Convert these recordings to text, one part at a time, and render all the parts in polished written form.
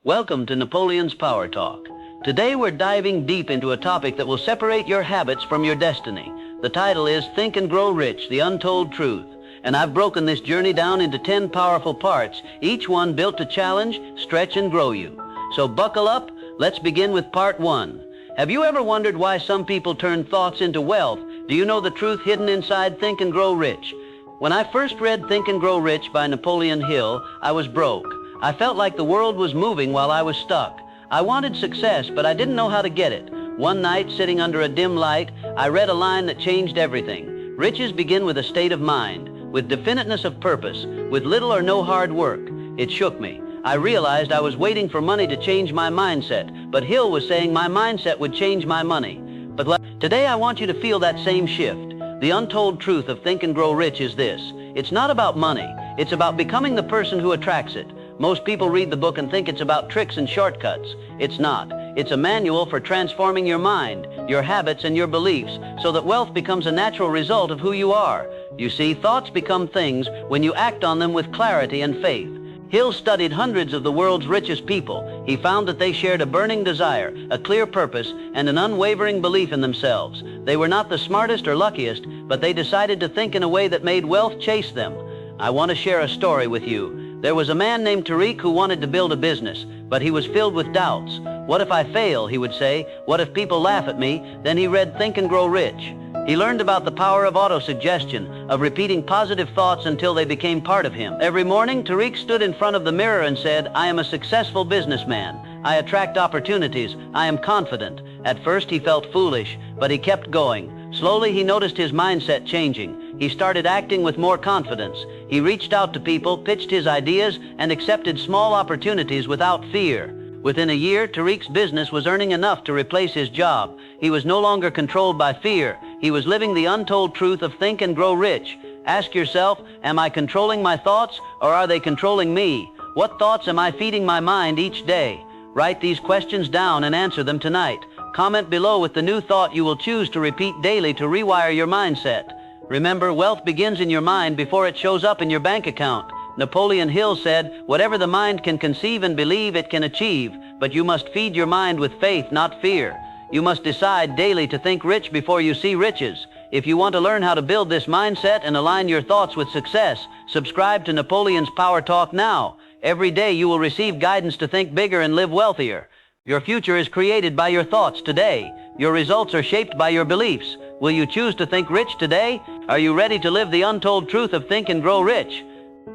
Welcome to Napoleon's Power Talk. Today we're diving deep into a topic that will separate your habits from your destiny. The title is Think and Grow Rich, The Untold Truth. And I've broken this journey down into 10 powerful parts, each one built to challenge, stretch, and grow you. So buckle up, let's begin with part 1. Have you ever wondered why some people turn thoughts into wealth? Do you know the truth hidden inside Think and Grow Rich? When I first read Think and Grow Rich by Napoleon Hill, I was broke. I felt like the world was moving while I was stuck. I wanted success, but I didn't know how to get it. One night, sitting under a dim light, I read a line that changed everything. Riches begin with a state of mind, with definiteness of purpose, with little or no hard work. It shook me. I realized I was waiting for money to change my mindset, but Hill was saying my mindset would change my money. But today I want you to feel that same shift. The untold truth of Think and Grow Rich is this. It's not about money. It's about becoming the person who attracts it. Most people read the book and think it's about tricks and shortcuts. It's not. It's a manual for transforming your mind, your habits, and your beliefs so that wealth becomes a natural result of who you are. You see, thoughts become things when you act on them with clarity and faith. Hill studied hundreds of the world's richest people. He found that they shared a burning desire, a clear purpose, and an unwavering belief in themselves. They were not the smartest or luckiest, but they decided to think in a way that made wealth chase them. I want to share a story with you. There was a man named Tariq who wanted to build a business, but he was filled with doubts. What if I fail, he would say. What if people laugh at me? Then he read Think and Grow Rich. He learned about the power of autosuggestion, of repeating positive thoughts until they became part of him. Every morning, Tariq stood in front of the mirror and said, "I am a successful businessman. I attract opportunities. I am confident." At first, he felt foolish, but he kept going. Slowly, he noticed his mindset changing. He started acting with more confidence. He reached out to people, pitched his ideas, and accepted small opportunities without fear. Within a year, Tariq's business was earning enough to replace his job. He was no longer controlled by fear. He was living the untold truth of Think and Grow Rich. Ask yourself, am I controlling my thoughts, or are they controlling me? What thoughts am I feeding my mind each day? Write these questions down and answer them tonight. Comment below with the new thought you will choose to repeat daily to rewire your mindset. Remember, wealth begins in your mind before it shows up in your bank account. Napoleon Hill said, "Whatever the mind can conceive and believe, it can achieve, but you must feed your mind with faith, not fear." You must decide daily to think rich before you see riches. If you want to learn how to build this mindset and align your thoughts with success, subscribe to Napoleon's Power Talk now. Every day you will receive guidance to think bigger and live wealthier. Your future is created by your thoughts today. Your results are shaped by your beliefs. Will you choose to think rich today? Are you ready to live the untold truth of Think and Grow Rich?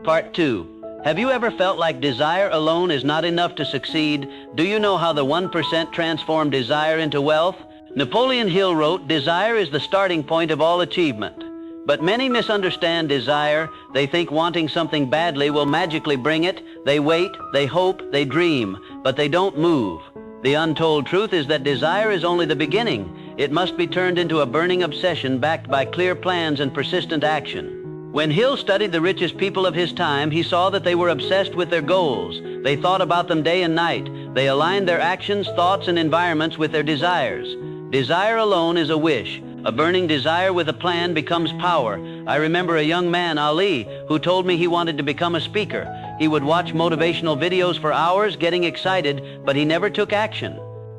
Part 2. Have you ever felt like desire alone is not enough to succeed? Do you know how the 1% transform desire into wealth? Napoleon Hill wrote, "Desire is the starting point of all achievement." But many misunderstand desire. They think wanting something badly will magically bring it. They wait, they hope, they dream, but they don't move. The untold truth is that desire is only the beginning. It must be turned into a burning obsession backed by clear plans and persistent action. When Hill studied the richest people of his time, he saw that they were obsessed with their goals. They thought about them day and night. They aligned their actions, thoughts, and environments with their desires. Desire alone is a wish. A burning desire with a plan becomes power. I remember a young man, Ali, who told me he wanted to become a speaker. He would watch motivational videos for hours, getting excited, but he never took action.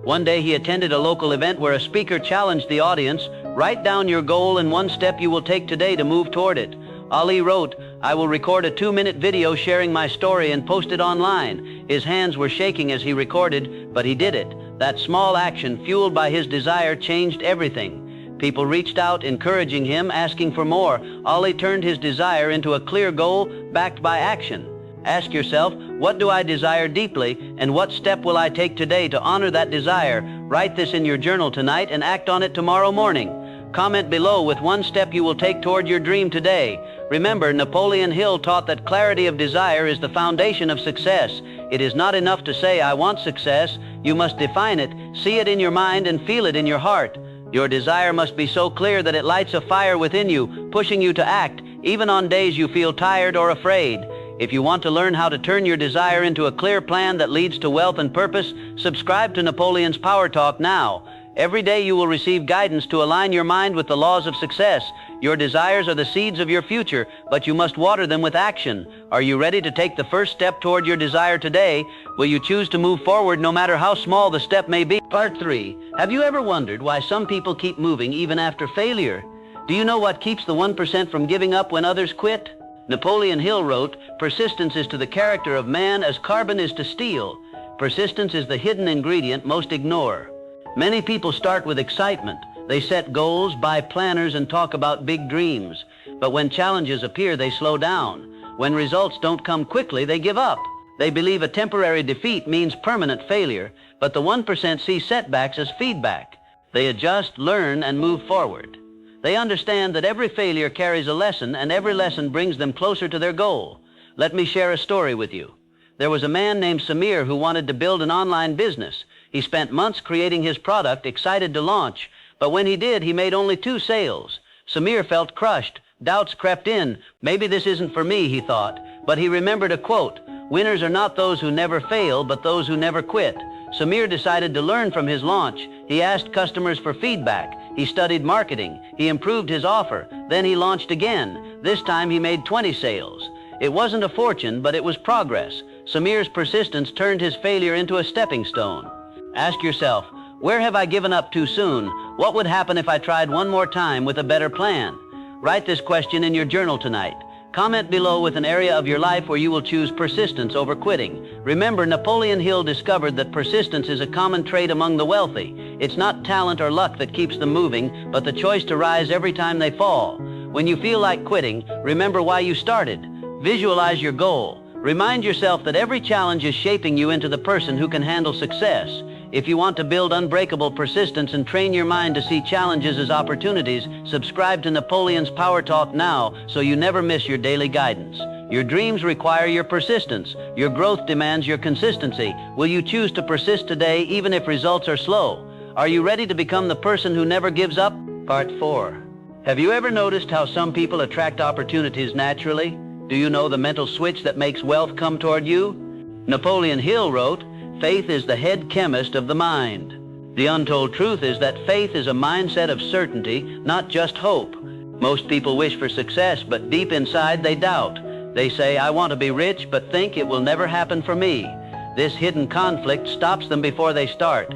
One day he attended a local event where a speaker challenged the audience, "Write down your goal and one step you will take today to move toward it." Ali wrote, "I will record a 2-minute video sharing my story and post it online." His hands were shaking as he recorded, but he did it. That small action, fueled by his desire, changed everything. People reached out, encouraging him, asking for more. Ali turned his desire into a clear goal backed by action. Ask yourself, what do I desire deeply, and what step will I take today to honor that desire? Write this in your journal tonight and act on it tomorrow morning. Comment below with one step you will take toward your dream today. Remember, Napoleon Hill taught that clarity of desire is the foundation of success. It is not enough to say, "I want success." You must define it, see it in your mind, and feel it in your heart. Your desire must be so clear that it lights a fire within you, pushing you to act, even on days you feel tired or afraid. If you want to learn how to turn your desire into a clear plan that leads to wealth and purpose, subscribe to Napoleon's Power Talk now. Every day you will receive guidance to align your mind with the laws of success. Your desires are the seeds of your future, but you must water them with action. Are you ready to take the first step toward your desire today? Will you choose to move forward no matter how small the step may be? Part 3. Have you ever wondered why some people keep moving even after failure? Do you know what keeps the 1% from giving up when others quit? Napoleon Hill wrote, "Persistence is to the character of man as carbon is to steel. Persistence is the hidden ingredient most ignore." Many people start with excitement. They set goals, buy planners, and talk about big dreams. But when challenges appear, they slow down. When results don't come quickly, they give up. They believe a temporary defeat means permanent failure, but the 1% see setbacks as feedback. They adjust, learn, and move forward. They understand that every failure carries a lesson, and every lesson brings them closer to their goal. Let me share a story with you. There was a man named Samir who wanted to build an online business. He spent months creating his product, excited to launch, but when he did, he made only 2 sales. Samir felt crushed. Doubts crept in. Maybe this isn't for me, he thought. But he remembered a quote, "Winners are not those who never fail, but those who never quit." Samir decided to learn from his launch. He asked customers for feedback. He studied marketing. He improved his offer. Then he launched again. This time he made 20 sales. It wasn't a fortune, but it was progress. Samir's persistence turned his failure into a stepping stone. Ask yourself, where have I given up too soon? What would happen if I tried one more time with a better plan? Write this question in your journal tonight. Comment below with an area of your life where you will choose persistence over quitting. Remember, Napoleon Hill discovered that persistence is a common trait among the wealthy. It's not talent or luck that keeps them moving, but the choice to rise every time they fall. When you feel like quitting, remember why you started. Visualize your goal. Remind yourself that every challenge is shaping you into the person who can handle success. If you want to build unbreakable persistence and train your mind to see challenges as opportunities, subscribe to Napoleon's Power Talk now so you never miss your daily guidance. Your dreams require your persistence. Your growth demands your consistency. Will you choose to persist today even if results are slow? Are you ready to become the person who never gives up? Part 4. Have you ever noticed how some people attract opportunities naturally? Do you know the mental switch that makes wealth come toward you? Napoleon Hill wrote, "Faith is the head chemist of the mind." The untold truth is that faith is a mindset of certainty, not just hope. Most people wish for success, but deep inside they doubt. They say, "I want to be rich, but think it will never happen for me." This hidden conflict stops them before they start.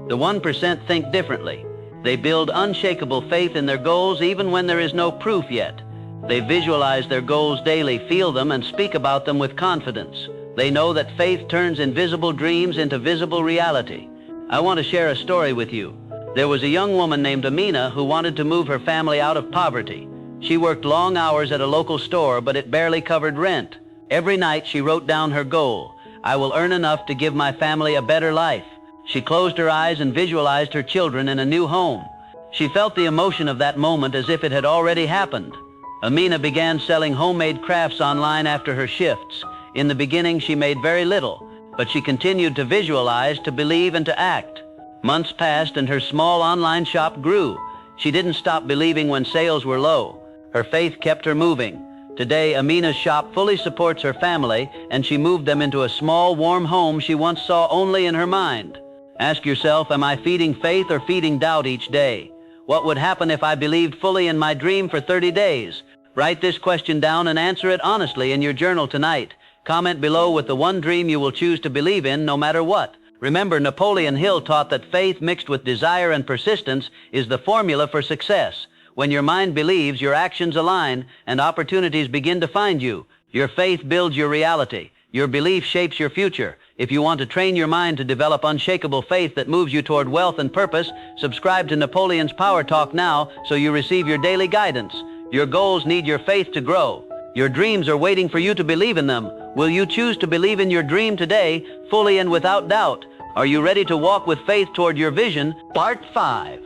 The 1% think differently. They build unshakable faith in their goals even when there is no proof yet. They visualize their goals daily, feel them, and speak about them with confidence. They know that faith turns invisible dreams into visible reality. I want to share a story with you. There was a young woman named Amina who wanted to move her family out of poverty. She worked long hours at a local store, but it barely covered rent. Every night she wrote down her goal. "I will earn enough to give my family a better life." She closed her eyes and visualized her children in a new home. She felt the emotion of that moment as if it had already happened. Amina began selling homemade crafts online after her shifts. In the beginning, she made very little, but she continued to visualize, to believe, and to act. Months passed and her small online shop grew. She didn't stop believing when sales were low. Her faith kept her moving. Today, Amina's shop fully supports her family, and she moved them into a small, warm home she once saw only in her mind. Ask yourself, am I feeding faith or feeding doubt each day? What would happen if I believed fully in my dream for 30 days? Write this question down and answer it honestly in your journal tonight. Comment below with the one dream you will choose to believe in no matter what. Remember, Napoleon Hill taught that faith mixed with desire and persistence is the formula for success. When your mind believes, your actions align, and opportunities begin to find you. Your faith builds your reality. Your belief shapes your future. If you want to train your mind to develop unshakable faith that moves you toward wealth and purpose, subscribe to Napoleon's Power Talk now so you receive your daily guidance. Your goals need your faith to grow. Your dreams are waiting for you to believe in them. Will you choose to believe in your dream today, fully and without doubt? Are you ready to walk with faith toward your vision? Part 5.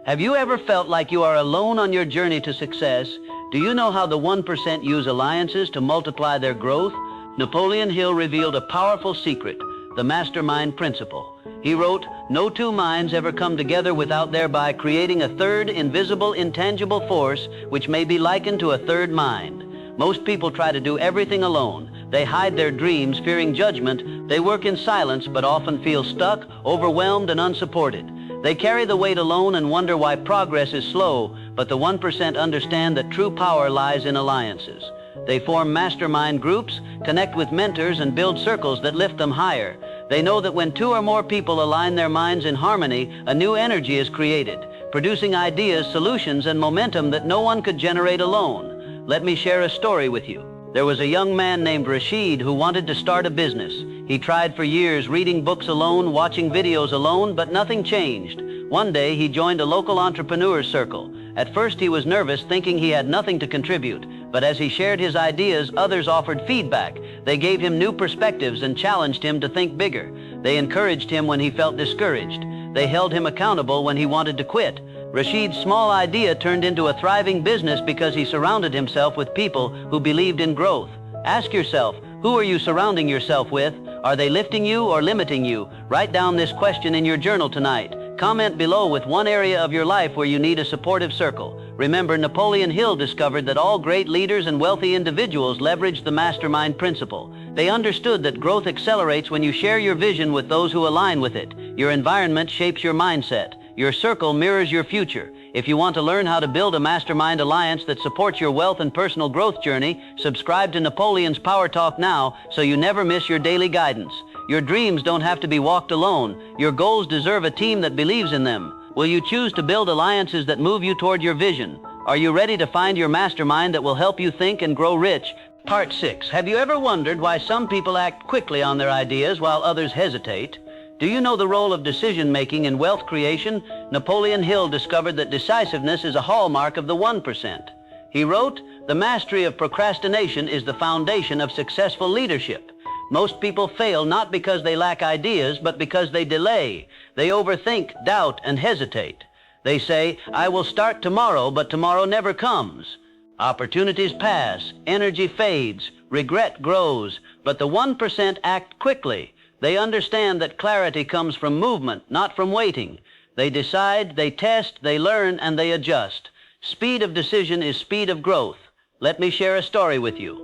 Have you ever felt like you are alone on your journey to success? Do you know how the 1% use alliances to multiply their growth? Napoleon Hill revealed a powerful secret, the mastermind principle. He wrote, "No two minds ever come together without thereby creating a third invisible, intangible force which may be likened to a third mind." Most people try to do everything alone. They hide their dreams, fearing judgment. They work in silence, but often feel stuck, overwhelmed, and unsupported. They carry the weight alone and wonder why progress is slow, but the 1% understand that true power lies in alliances. They form mastermind groups, connect with mentors, and build circles that lift them higher. They know that when 2 or more people align their minds in harmony, a new energy is created, producing ideas, solutions, and momentum that no one could generate alone. Let me share a story with you. There was a young man named Rashid who wanted to start a business. He tried for years, reading books alone, watching videos alone, but nothing changed. One day, he joined a local entrepreneurs circle. At first, he was nervous, thinking he had nothing to contribute. But as he shared his ideas, others offered feedback. They gave him new perspectives and challenged him to think bigger. They encouraged him when he felt discouraged. They held him accountable when he wanted to quit. Rashid's small idea turned into a thriving business because he surrounded himself with people who believed in growth. Ask yourself, who are you surrounding yourself with? Are they lifting you or limiting you? Write down this question in your journal tonight. Comment below with one area of your life where you need a supportive circle. Remember, Napoleon Hill discovered that all great leaders and wealthy individuals leveraged the mastermind principle. They understood that growth accelerates when you share your vision with those who align with it. Your environment shapes your mindset. Your circle mirrors your future. If you want to learn how to build a mastermind alliance that supports your wealth and personal growth journey, subscribe to Napoleon's Power Talk now so you never miss your daily guidance. Your dreams don't have to be walked alone. Your goals deserve a team that believes in them. Will you choose to build alliances that move you toward your vision? Are you ready to find your mastermind that will help you think and grow rich? Part 6. Have you ever wondered why some people act quickly on their ideas while others hesitate? Do you know the role of decision-making in wealth creation? Napoleon Hill discovered that decisiveness is a hallmark of the 1%. He wrote, "The mastery of procrastination is the foundation of successful leadership." Most people fail not because they lack ideas, but because they delay. They overthink, doubt, and hesitate. They say, "I will start tomorrow," but tomorrow never comes. Opportunities pass, energy fades, regret grows, but the 1% act quickly. They understand that clarity comes from movement, not from waiting. They decide, they test, they learn, and they adjust. Speed of decision is speed of growth. Let me share a story with you.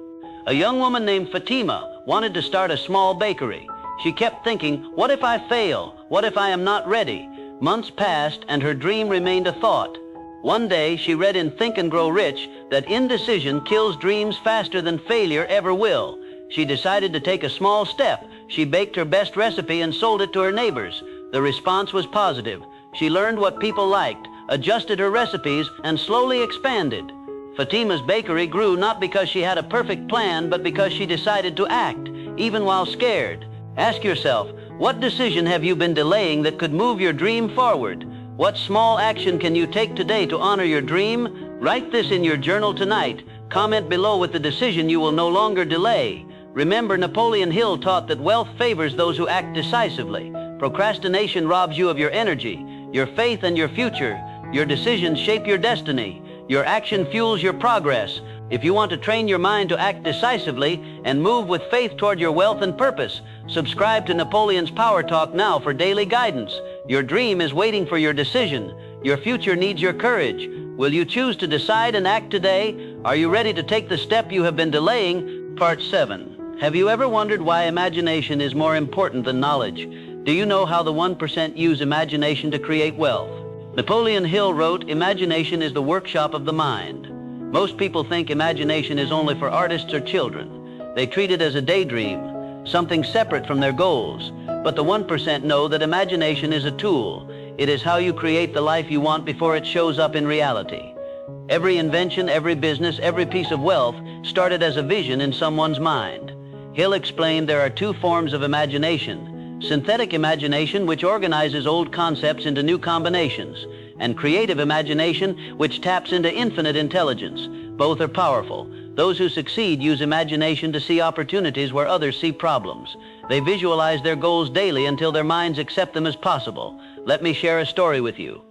A young woman named Fatima wanted to start a small bakery. She kept thinking, what if I fail? What if I am not ready? Months passed, and her dream remained a thought. One day, she read in Think and Grow Rich that indecision kills dreams faster than failure ever will. She decided to take a small step. She baked her best recipe and sold it to her neighbors. The response was positive. She learned what people liked, adjusted her recipes, and slowly expanded. Fatima's bakery grew not because she had a perfect plan, but because she decided to act, even while scared. Ask yourself, what decision have you been delaying that could move your dream forward? What small action can you take today to honor your dream? Write this in your journal tonight. Comment below with the decision you will no longer delay. Remember, Napoleon Hill taught that wealth favors those who act decisively. Procrastination robs you of your energy, your faith, and your future. Your decisions shape your destiny. Your action fuels your progress. If you want to train your mind to act decisively and move with faith toward your wealth and purpose, subscribe to Napoleon's Power Talk now for daily guidance. Your dream is waiting for your decision. Your future needs your courage. Will you choose to decide and act today? Are you ready to take the step you have been delaying? Part 7. Have you ever wondered why imagination is more important than knowledge? Do you know how the 1% use imagination to create wealth? Napoleon Hill wrote, "Imagination is the workshop of the mind." Most people think imagination is only for artists or children. They treat it as a daydream, something separate from their goals. But the 1% know that imagination is a tool. It is how you create the life you want before it shows up in reality. Every invention, every business, every piece of wealth started as a vision in someone's mind. Hill explained there are 2 forms of imagination: synthetic imagination, which organizes old concepts into new combinations, and creative imagination, which taps into infinite intelligence. Both are powerful. Those who succeed use imagination to see opportunities where others see problems. They visualize their goals daily until their minds accept them as possible. Let me share a story with you.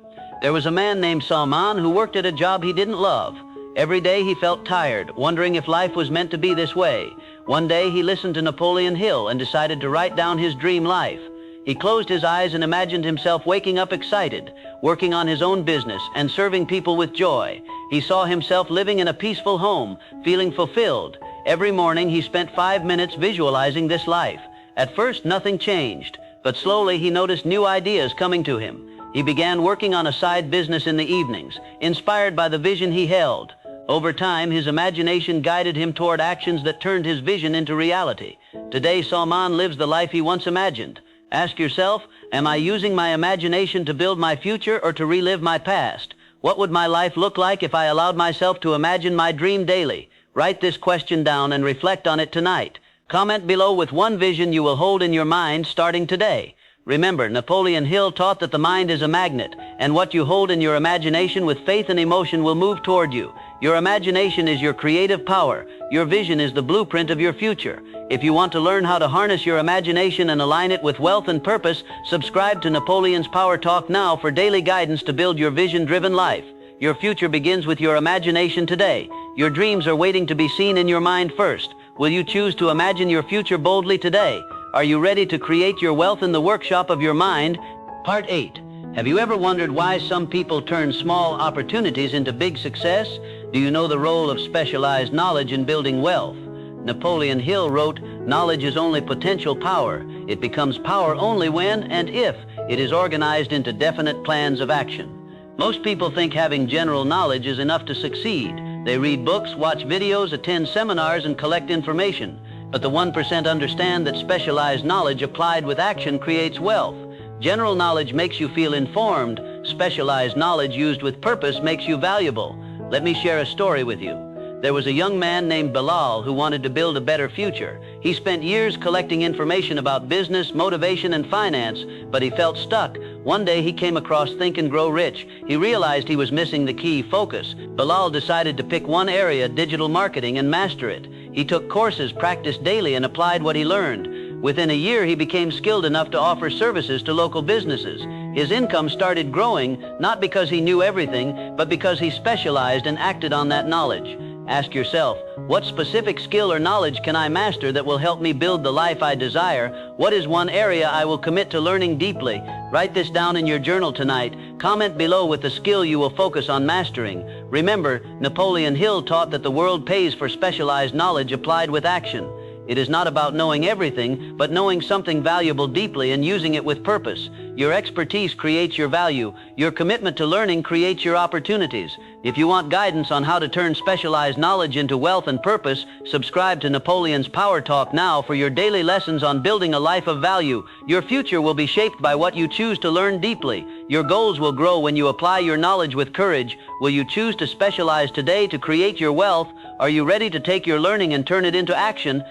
There was a man named Salman who worked at a job he didn't love. Every day he felt tired, wondering if life was meant to be this way. One day he listened to Napoleon Hill and decided to write down his dream life. He closed his eyes and imagined himself waking up excited, working on his own business and serving people with joy. He saw himself living in a peaceful home, feeling fulfilled. Every morning he spent 5 minutes visualizing this life. At first nothing changed, but slowly he noticed new ideas coming to him. He began working on a side business in the evenings, inspired by the vision he held. Over time, his imagination guided him toward actions that turned his vision into reality. Today, Salman lives the life he once imagined. Ask yourself, am I using my imagination to build my future or to relive my past? What would my life look like if I allowed myself to imagine my dream daily? Write this question down and reflect on it tonight. Comment below with one vision you will hold in your mind starting today. Remember, Napoleon Hill taught that the mind is a magnet, and what you hold in your imagination with faith and emotion will move toward you. Your imagination is your creative power. Your vision is the blueprint of your future. If you want to learn how to harness your imagination and align it with wealth and purpose, subscribe to Napoleon's Power Talk now for daily guidance to build your vision-driven life. Your future begins with your imagination today. Your dreams are waiting to be seen in your mind first. Will you choose to imagine your future boldly today? Are you ready to create your wealth in the workshop of your mind? Part 8. Have you ever wondered why some people turn small opportunities into big success? Do you know the role of specialized knowledge in building wealth? Napoleon Hill wrote, "Knowledge is only potential power. It becomes power only when and if it is organized into definite plans of action." Most people think having general knowledge is enough to succeed. They read books, watch videos, attend seminars, and collect information. But the 1% understand that specialized knowledge applied with action creates wealth. General knowledge makes you feel informed. Specialized knowledge used with purpose makes you valuable. Let me share a story with you. There was a young man named Bilal who wanted to build a better future. He spent years collecting information about business, motivation, and finance, but he felt stuck. One day he came across Think and Grow Rich. He realized he was missing the key focus. Bilal decided to pick one area, digital marketing, and master it. He took courses, practiced daily, and applied what he learned. Within a year, he became skilled enough to offer services to local businesses. His income started growing, not because he knew everything, but because he specialized and acted on that knowledge. Ask yourself, what specific skill or knowledge can I master that will help me build the life I desire? What is one area I will commit to learning deeply? Write this down in your journal tonight. Comment below with the skill you will focus on mastering. Remember, Napoleon Hill taught that the world pays for specialized knowledge applied with action. It is not about knowing everything, but knowing something valuable deeply and using it with purpose. Your expertise creates your value. Your commitment to learning creates your opportunities. If you want guidance on how to turn specialized knowledge into wealth and purpose, subscribe to Napoleon's Power Talk now for your daily lessons on building a life of value. Your future will be shaped by what you choose to learn deeply. Your goals will grow when you apply your knowledge with courage. Will you choose to specialize today to create your wealth? Are you ready to take your learning and turn it into action?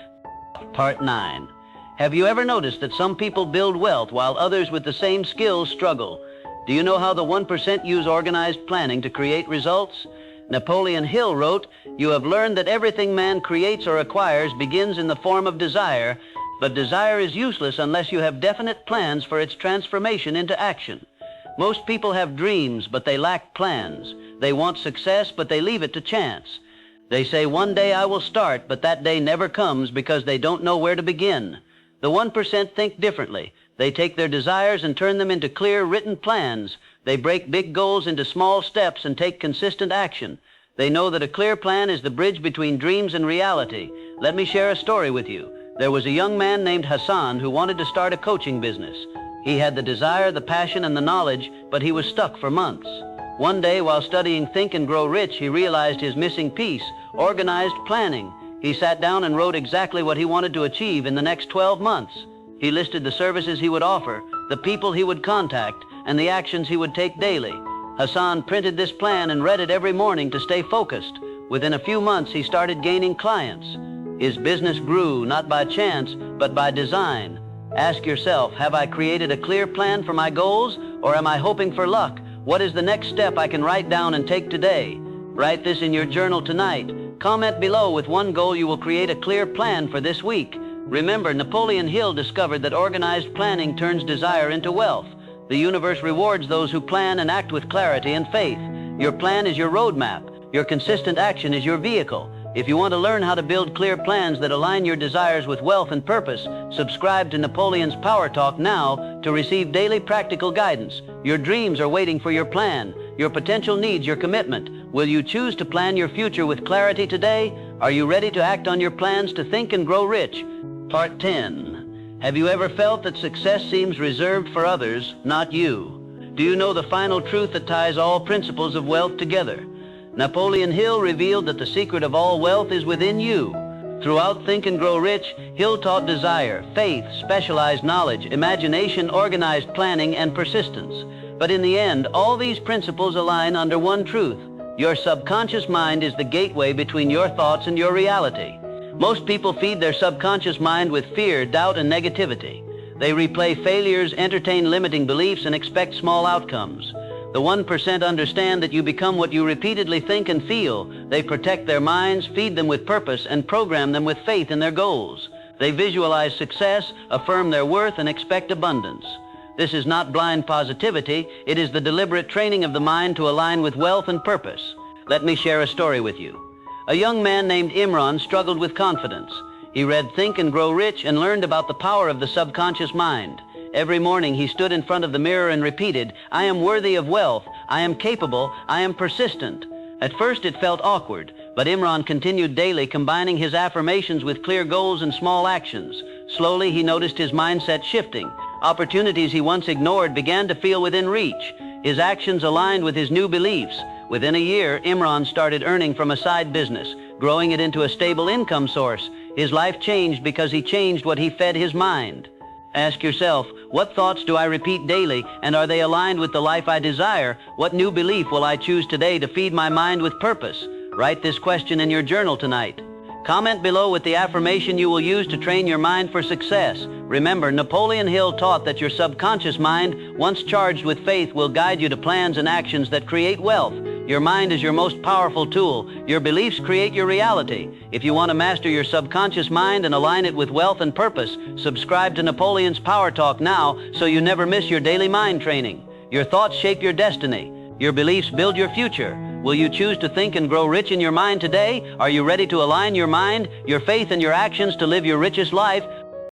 Part 9. Have you ever noticed that some people build wealth while others with the same skills struggle? Do you know how the 1% use organized planning to create results? Napoleon Hill wrote, "You have learned that everything man creates or acquires begins in the form of desire, but desire is useless unless you have definite plans for its transformation into action." Most people have dreams, but they lack plans. They want success, but they leave it to chance. They say, "One day I will start," but that day never comes because they don't know where to begin. The 1% think differently. They take their desires and turn them into clear, written plans. They break big goals into small steps and take consistent action. They know that a clear plan is the bridge between dreams and reality. Let me share a story with you. There was a young man named Hassan who wanted to start a coaching business. He had the desire, the passion, and the knowledge, but he was stuck for months. One day, while studying Think and Grow Rich, he realized his missing piece, organized planning. He sat down and wrote exactly what he wanted to achieve in the next 12 months. He listed the services he would offer, the people he would contact, and the actions he would take daily. Hassan printed this plan and read it every morning to stay focused. Within a few months, he started gaining clients. His business grew, not by chance, but by design. Ask yourself, have I created a clear plan for my goals, or am I hoping for luck? What is the next step I can write down and take today? Write this in your journal tonight. Comment below with one goal you will create a clear plan for this week. Remember, Napoleon Hill discovered that organized planning turns desire into wealth. The universe rewards those who plan and act with clarity and faith. Your plan is your roadmap. Your consistent action is your vehicle. If you want to learn how to build clear plans that align your desires with wealth and purpose, subscribe to Napoleon's Power Talk now to receive daily practical guidance. Your dreams are waiting for your plan. Your potential needs your commitment. Will you choose to plan your future with clarity today? Are you ready to act on your plans to think and grow rich? Part 10. Have you ever felt that success seems reserved for others, not you? Do you know the final truth that ties all principles of wealth together? Napoleon Hill revealed that the secret of all wealth is within you. Throughout Think and Grow Rich, Hill taught desire, faith, specialized knowledge, imagination, organized planning, and persistence. But in the end, all these principles align under one truth. Your subconscious mind is the gateway between your thoughts and your reality. Most people feed their subconscious mind with fear, doubt, and negativity. They replay failures, entertain limiting beliefs, and expect small outcomes. The 1% understand that you become what you repeatedly think and feel. They protect their minds, feed them with purpose, and program them with faith in their goals. They visualize success, affirm their worth, and expect abundance. This is not blind positivity. It is the deliberate training of the mind to align with wealth and purpose. Let me share a story with you. A young man named Imran struggled with confidence. He read Think and Grow Rich and learned about the power of the subconscious mind. Every morning he stood in front of the mirror and repeated, "I am worthy of wealth. I am capable. I am persistent." At first it felt awkward, but Imran continued daily, combining his affirmations with clear goals and small actions. Slowly he noticed his mindset shifting. Opportunities he once ignored began to feel within reach. His actions aligned with his new beliefs. Within a year, Imran started earning from a side business, growing it into a stable income source. His life changed because he changed what he fed his mind. Ask yourself, what thoughts do I repeat daily, and are they aligned with the life I desire? What new belief will I choose today to feed my mind with purpose? Write this question in your journal tonight. Comment below with the affirmation you will use to train your mind for success. Remember, Napoleon Hill taught that your subconscious mind, once charged with faith, will guide you to plans and actions that create wealth. Your mind is your most powerful tool. Your beliefs create your reality. If you want to master your subconscious mind and align it with wealth and purpose, subscribe to Napoleon's Power Talk now so you never miss your daily mind training. Your thoughts shape your destiny. Your beliefs build your future. Will you choose to think and grow rich in your mind today? Are you ready to align your mind, your faith, and your actions to live your richest life?